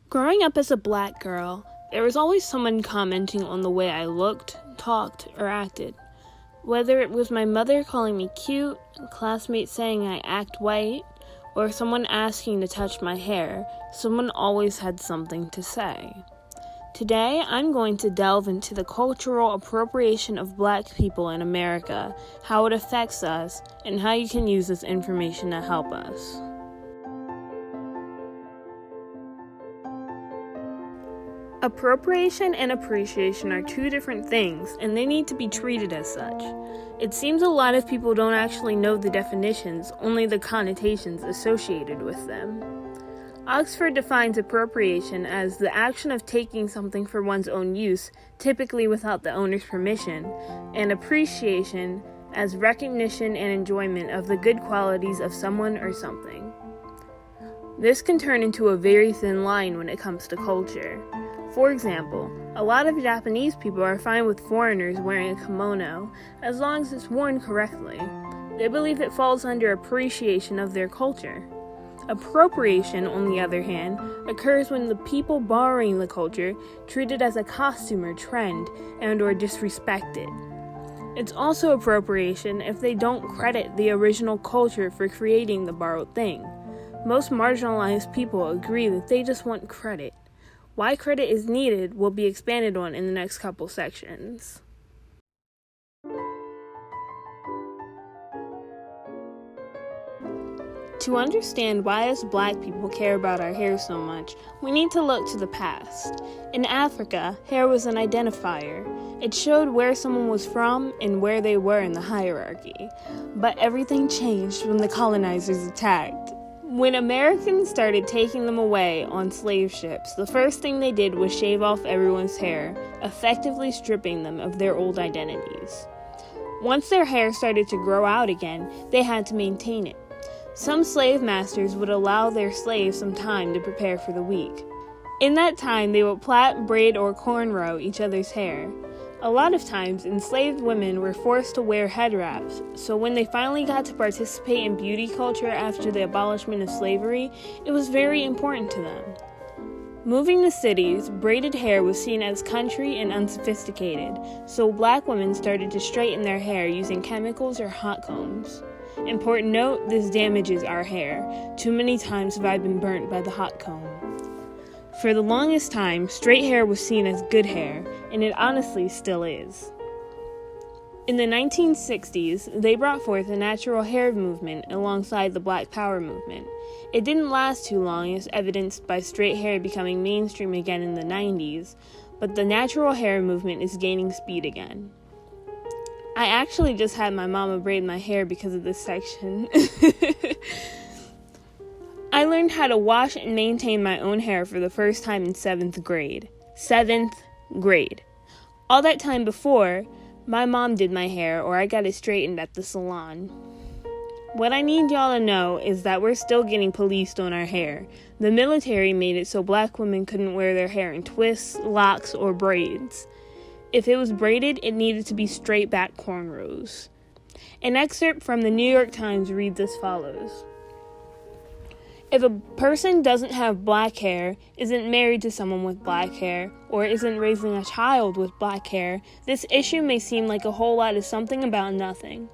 Growing up as a black girl, there was always someone commenting on the way I looked, talked, or acted. Whether it was my mother calling me cute, classmates saying I act white, or someone asking to touch my hair, someone always had something to say. Today, I'm going to delve into the cultural appropriation of black people in America, how it affects us, and how you can use this information to help us. Appropriation and appreciation are two different things, and they need to be treated as such. It seems a lot of people don't actually know the definitions, only the connotations associated with them. Oxford defines appropriation as the action of taking something for one's own use, typically without the owner's permission, and appreciation as recognition and enjoyment of the good qualities of someone or something. This can turn into a very thin line when it comes to culture. For example, a lot of Japanese people are fine with foreigners wearing a kimono as long as it's worn correctly. They believe it falls under appreciation of their culture. Appropriation, on the other hand, occurs when the people borrowing the culture treat it as a costume or trend and/or disrespect it. It's also appropriation if they don't credit the original culture for creating the borrowed thing. Most marginalized people agree that they just want credit. Why credit is needed will be expanded on in the next couple sections. To understand why us black people care about our hair so much, we need to look to the past. In Africa, hair was an identifier. It showed where someone was from and where they were in the hierarchy. But everything changed when the colonizers attacked. When Americans started taking them away on slave ships, the first thing they did was shave off everyone's hair, effectively stripping them of their old identities. Once their hair started to grow out again, they had to maintain it. Some slave masters would allow their slaves some time to prepare for the week. In that time, they would plait, braid, or cornrow each other's hair. A lot of times, enslaved women were forced to wear head wraps, so when they finally got to participate in beauty culture after the abolishment of slavery, it was very important to them. Moving to cities, braided hair was seen as country and unsophisticated, so black women started to straighten their hair using chemicals or hot combs. Important note, this damages our hair. Too many times have I been burnt by the hot comb. For the longest time, straight hair was seen as good hair, and it honestly still is. In the 1960s, they brought forth a natural hair movement alongside the Black Power movement. It didn't last too long, as evidenced by straight hair becoming mainstream again in the 90s, but the natural hair movement is gaining speed again. I actually just had my mama braid my hair because of this section. I learned how to wash and maintain my own hair for the first time in 7th grade. 7th grade. All that time before, my mom did my hair or I got it straightened at the salon. What I need y'all to know is that we're still getting policed on our hair. The military made it so black women couldn't wear their hair in twists, locks, or braids. If it was braided, it needed to be straight back cornrows. An excerpt from the New York Times reads as follows. If a person doesn't have black hair, isn't married to someone with black hair, or isn't raising a child with black hair, this issue may seem like a whole lot of something about nothing.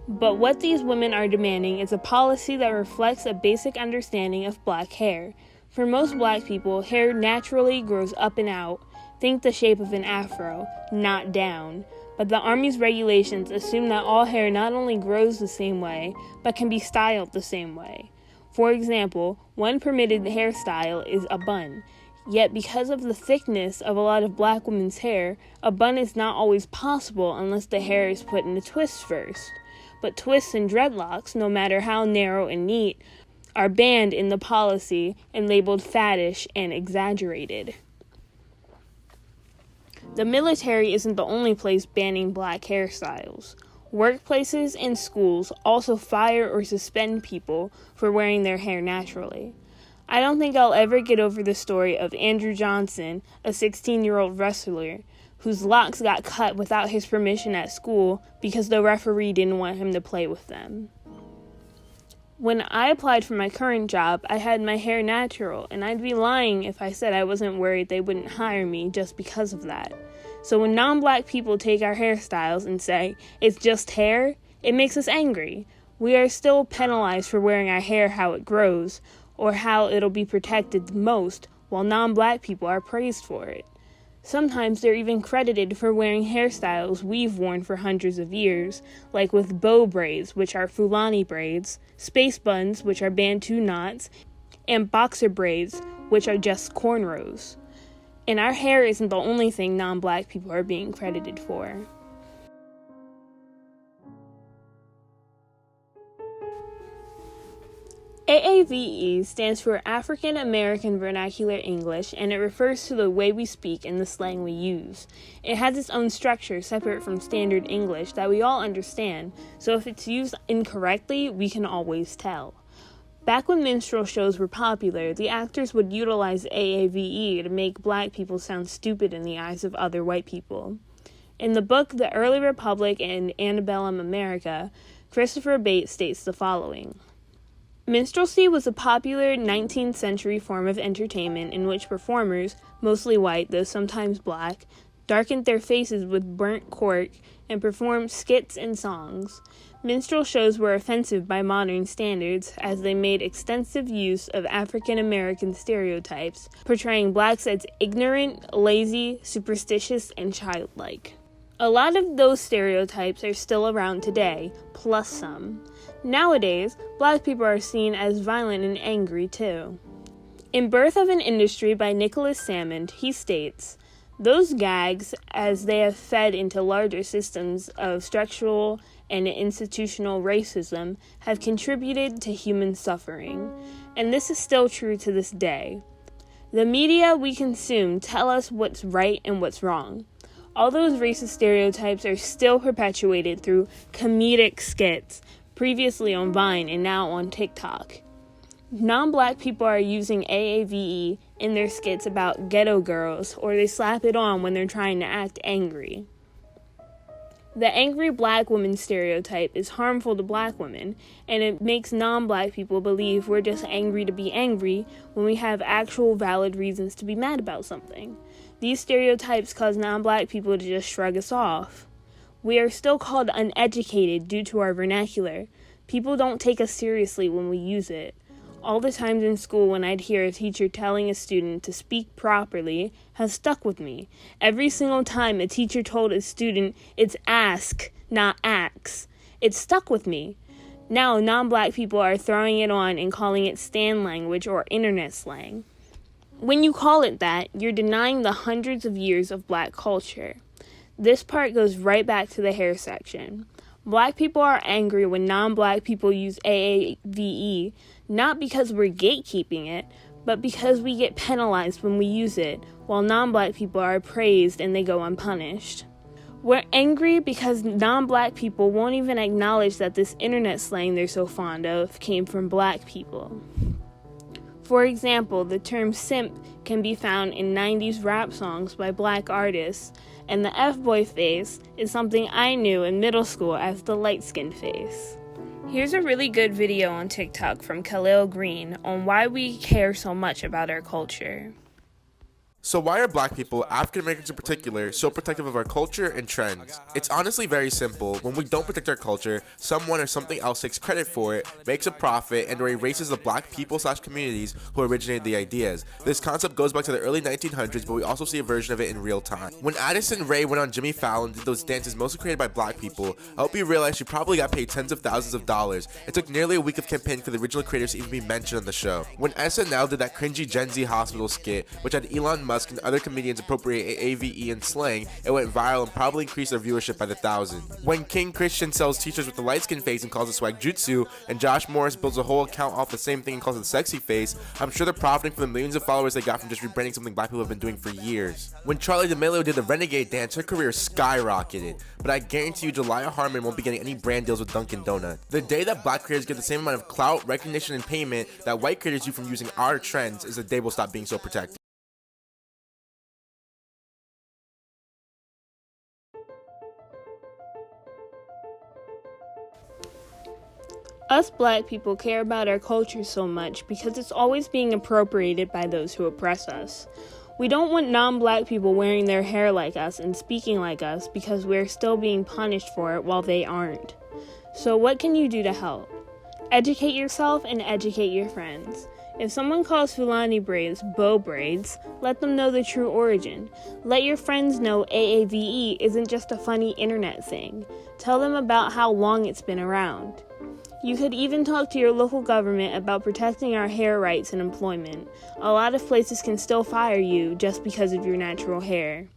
But what these women are demanding is a policy that reflects a basic understanding of black hair. For most black people, hair naturally grows up and out. Think the shape of an afro, not down. But the Army's regulations assume that all hair not only grows the same way, but can be styled the same way. For example, one permitted hairstyle is a bun. Yet because of the thickness of a lot of black women's hair, a bun is not always possible unless the hair is put in a twist first. But twists and dreadlocks, no matter how narrow and neat, are banned in the policy and labeled faddish and exaggerated. The military isn't the only place banning black hairstyles. Workplaces and schools also fire or suspend people for wearing their hair naturally. I don't think I'll ever get over the story of Andrew Johnson, a 16-year-old wrestler, whose locks got cut without his permission at school because the referee didn't want him to play with them. When I applied for my current job, I had my hair natural, and I'd be lying if I said I wasn't worried they wouldn't hire me just because of that. So when non-black people take our hairstyles and say, it's just hair, it makes us angry. We are still penalized for wearing our hair how it grows, or how it'll be protected the most, while non-black people are praised for it. Sometimes they're even credited for wearing hairstyles we've worn for hundreds of years, like with bow braids, which are Fulani braids, space buns, which are Bantu knots, and boxer braids, which are just cornrows. And our hair isn't the only thing non-black people are being credited for. AAVE stands for African American Vernacular English, and it refers to the way we speak and the slang we use. It has its own structure separate from standard English that we all understand, so if it's used incorrectly, we can always tell. Back when minstrel shows were popular, the actors would utilize AAVE to make black people sound stupid in the eyes of other white people. In the book The Early Republic and Antebellum America, Christopher Bates states the following. Minstrelsy was a popular 19th century form of entertainment in which performers, mostly white though sometimes black, darkened their faces with burnt cork and performed skits and songs. Minstrel shows were offensive by modern standards as they made extensive use of African American stereotypes, portraying blacks as ignorant, lazy, superstitious, and childlike. A lot of those stereotypes are still around today, plus some. Nowadays, black people are seen as violent and angry too. In Birth of an Industry by Nicholas Salmond, he states, those gags, as they have fed into larger systems of structural and institutional racism, have contributed to human suffering, and this is still true to this day. The media we consume tell us what's right and what's wrong. All those racist stereotypes are still perpetuated through comedic skits, previously on Vine and now on TikTok. Non-black people are using AAVE in their skits about ghetto girls, or they slap it on when they're trying to act angry. The angry black woman stereotype is harmful to black women, and it makes non-black people believe we're just angry to be angry when we have actual valid reasons to be mad about something. These stereotypes cause non-black people to just shrug us off. We are still called uneducated due to our vernacular. People don't take us seriously when we use it. All the times in school when I'd hear a teacher telling a student to speak properly has stuck with me. Every single time a teacher told a student it's ask, not ax, it stuck with me. Now non-black people are throwing it on and calling it stan language or internet slang. When you call it that, you're denying the hundreds of years of black culture. This part goes right back to the hair section. Black people are angry when non-black people use AAVE, not because we're gatekeeping it, but because we get penalized when we use it, while non-black people are praised and they go unpunished. We're angry because non-black people won't even acknowledge that this internet slang they're so fond of came from black people. For example, the term simp can be found in 90s rap songs by black artists, and the F-boy face is something I knew in middle school as the light-skinned face. Here's a really good video on TikTok from Khalil Green on why we care so much about our culture. So why are black people, African Americans in particular, so protective of our culture and trends? It's honestly very simple. When we don't protect our culture, someone or something else takes credit for it, makes a profit, and or erases the black people/communities who originated the ideas. This concept goes back to the early 1900s, but we also see a version of it in real time. When Addison Rae went on Jimmy Fallon and did those dances mostly created by black people, I hope you realize she probably got paid tens of thousands of dollars. It took nearly a week of campaigning for the original creators to even be mentioned on the show. When SNL did that cringy Gen Z hospital skit, which had Elon Musk and other comedians appropriate AAVE and slang, it went viral and probably increased their viewership by the thousand. When King Christian sells t-shirts with the light skin face and calls it swag jutsu, and Josh Morris builds a whole account off the same thing and calls it sexy face, I'm sure they're profiting from the millions of followers they got from just rebranding something black people have been doing for years. When Charli D'Amelio did the Renegade dance, her career skyrocketed, but I guarantee you Jelaya Harmon won't be getting any brand deals with Dunkin' Donuts. The day that black creators get the same amount of clout, recognition, and payment that white creators do from using our trends is the day we'll stop being so protected. Us black people care about our culture so much because it's always being appropriated by those who oppress us. We don't want non-black people wearing their hair like us and speaking like us because we're still being punished for it while they aren't. So what can you do to help? Educate yourself and educate your friends. If someone calls Fulani braids bow braids, let them know the true origin. Let your friends know AAVE isn't just a funny internet thing. Tell them about how long it's been around. You could even talk to your local government about protecting our hair rights and employment. A lot of places can still fire you just because of your natural hair.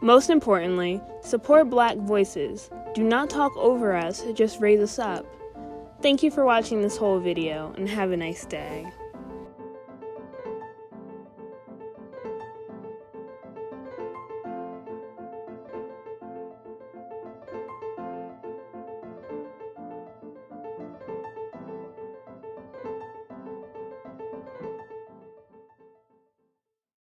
Most importantly, support black voices. Do not talk over us, just raise us up. Thank you for watching this whole video, and have a nice day.